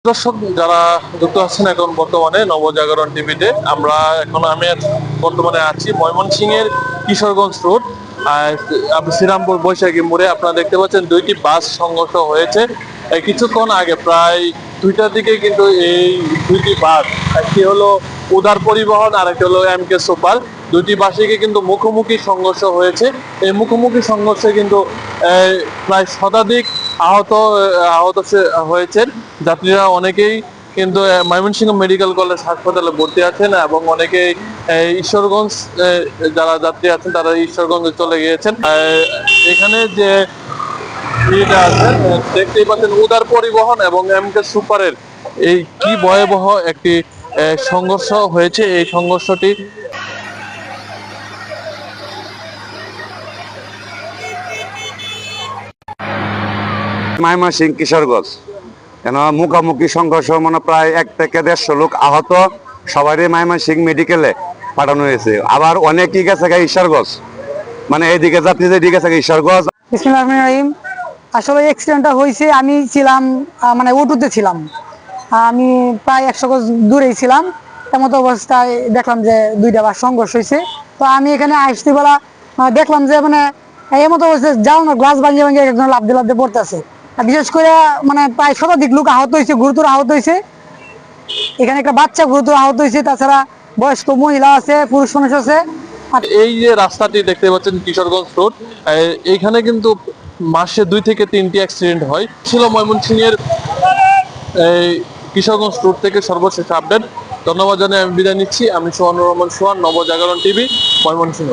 দর্শক যারা যুক্ত আছেন এখন বর্তমানে নবজাগরণ টিভিতে, আমি বর্তমানে আছি ময়মনসিংহের কিশোরগঞ্জ রোড শ্রীরামপুর বৈশাখী মোড়ে। আপনারা দেখতে পাচ্ছেন দুইটি বাস সংঘর্ষ হয়েছে কিছুক্ষণ আগে, প্রায় 2টার দিকে। কিন্তু এই দুইটি বাস, একটি হলো উদার পরিবহন আর একটি হলো এমকে সুপার, দুইটি বাসে কিন্তু মুখোমুখি সংঘর্ষ হয়েছে। এই মুখোমুখি সংঘর্ষে কিন্তু প্রায় শতাধিক আহত হয়েছেন যাত্রীরা। অনেকেই কিন্তু ময়মনসিংহ মেডিকেল কলেজ হাসপাতালে ভর্তি আছেন এবং অনেকেই ঈশ্বরগঞ্জ যারা যাত্রী আছেন তারা ঈশ্বরগঞ্জে চলে গিয়েছেন। এখানে যে আছে দেখতেই পাচ্ছেন উদার পরিবহন এবং এমকে সুপারের এই কি ভয়াবহ একটি সংঘর্ষ হয়েছে। এই সংঘর্ষটি ময়মনসিংহ কিশোরগঞ্জ কেন মুখোমুখি সংঘর্ষ, মানে প্রায় 1 থেকে 150 লোক আহত, সবারই ময়মনসিংহ মেডিকেলে পাঠানো হয়েছে। আবার অনেকেই গেছে ঈশ্বরগঞ্জ, মানে এইদিকে যাত্রী যেদিকে গেছে ঈশ্বরগঞ্জ। বিসমিল্লাহির রহমানির রহিম। আসলে অ্যাক্সিডেন্টটা হয়েছে, আমি ছিলাম মানে অটোতে ছিলাম, আমি প্রায় 100 গজ দূরেই ছিলাম। এমতো অবস্থায় দেখলাম যে দুইটা বাস সংঘর্ষ হয়েছে। তো আমি এখানে আসতে বেলা দেখলাম যে মানে এমতো অবস্থায় জানানো গ্লাস ভাঙিয়ে ভাঙিয়ে একজন লাফতে পড়তেছে। বিশেষ করে মানে প্রায় শতাধিক লোক আহত হয়েছে, গুরুতর আহত হয়েছে। এখানে একটা বাচ্চা গুরুতর আহত হয়েছে, তাছাড়া বয়স্ক মহিলা আছে, পুরুষ মানুষ আছে। এই যে রাস্তাটি দেখতে পাচ্ছেন কিশোরগঞ্জ রোড, এইখানে কিন্তু মাসে 2 থেকে 3টি অ্যাক্সিডেন্ট হয়। ছিল ময়মনসিংহের এই কিশোরগঞ্জ রোড থেকে সর্বশেষ আপডেট। ধন্যবাদ জানিয়ে আমি বিদায় নিচ্ছি। আমি সোহানুর রহমান সোহান, নবজাগরণ টিভি, ময়মনসিংহ।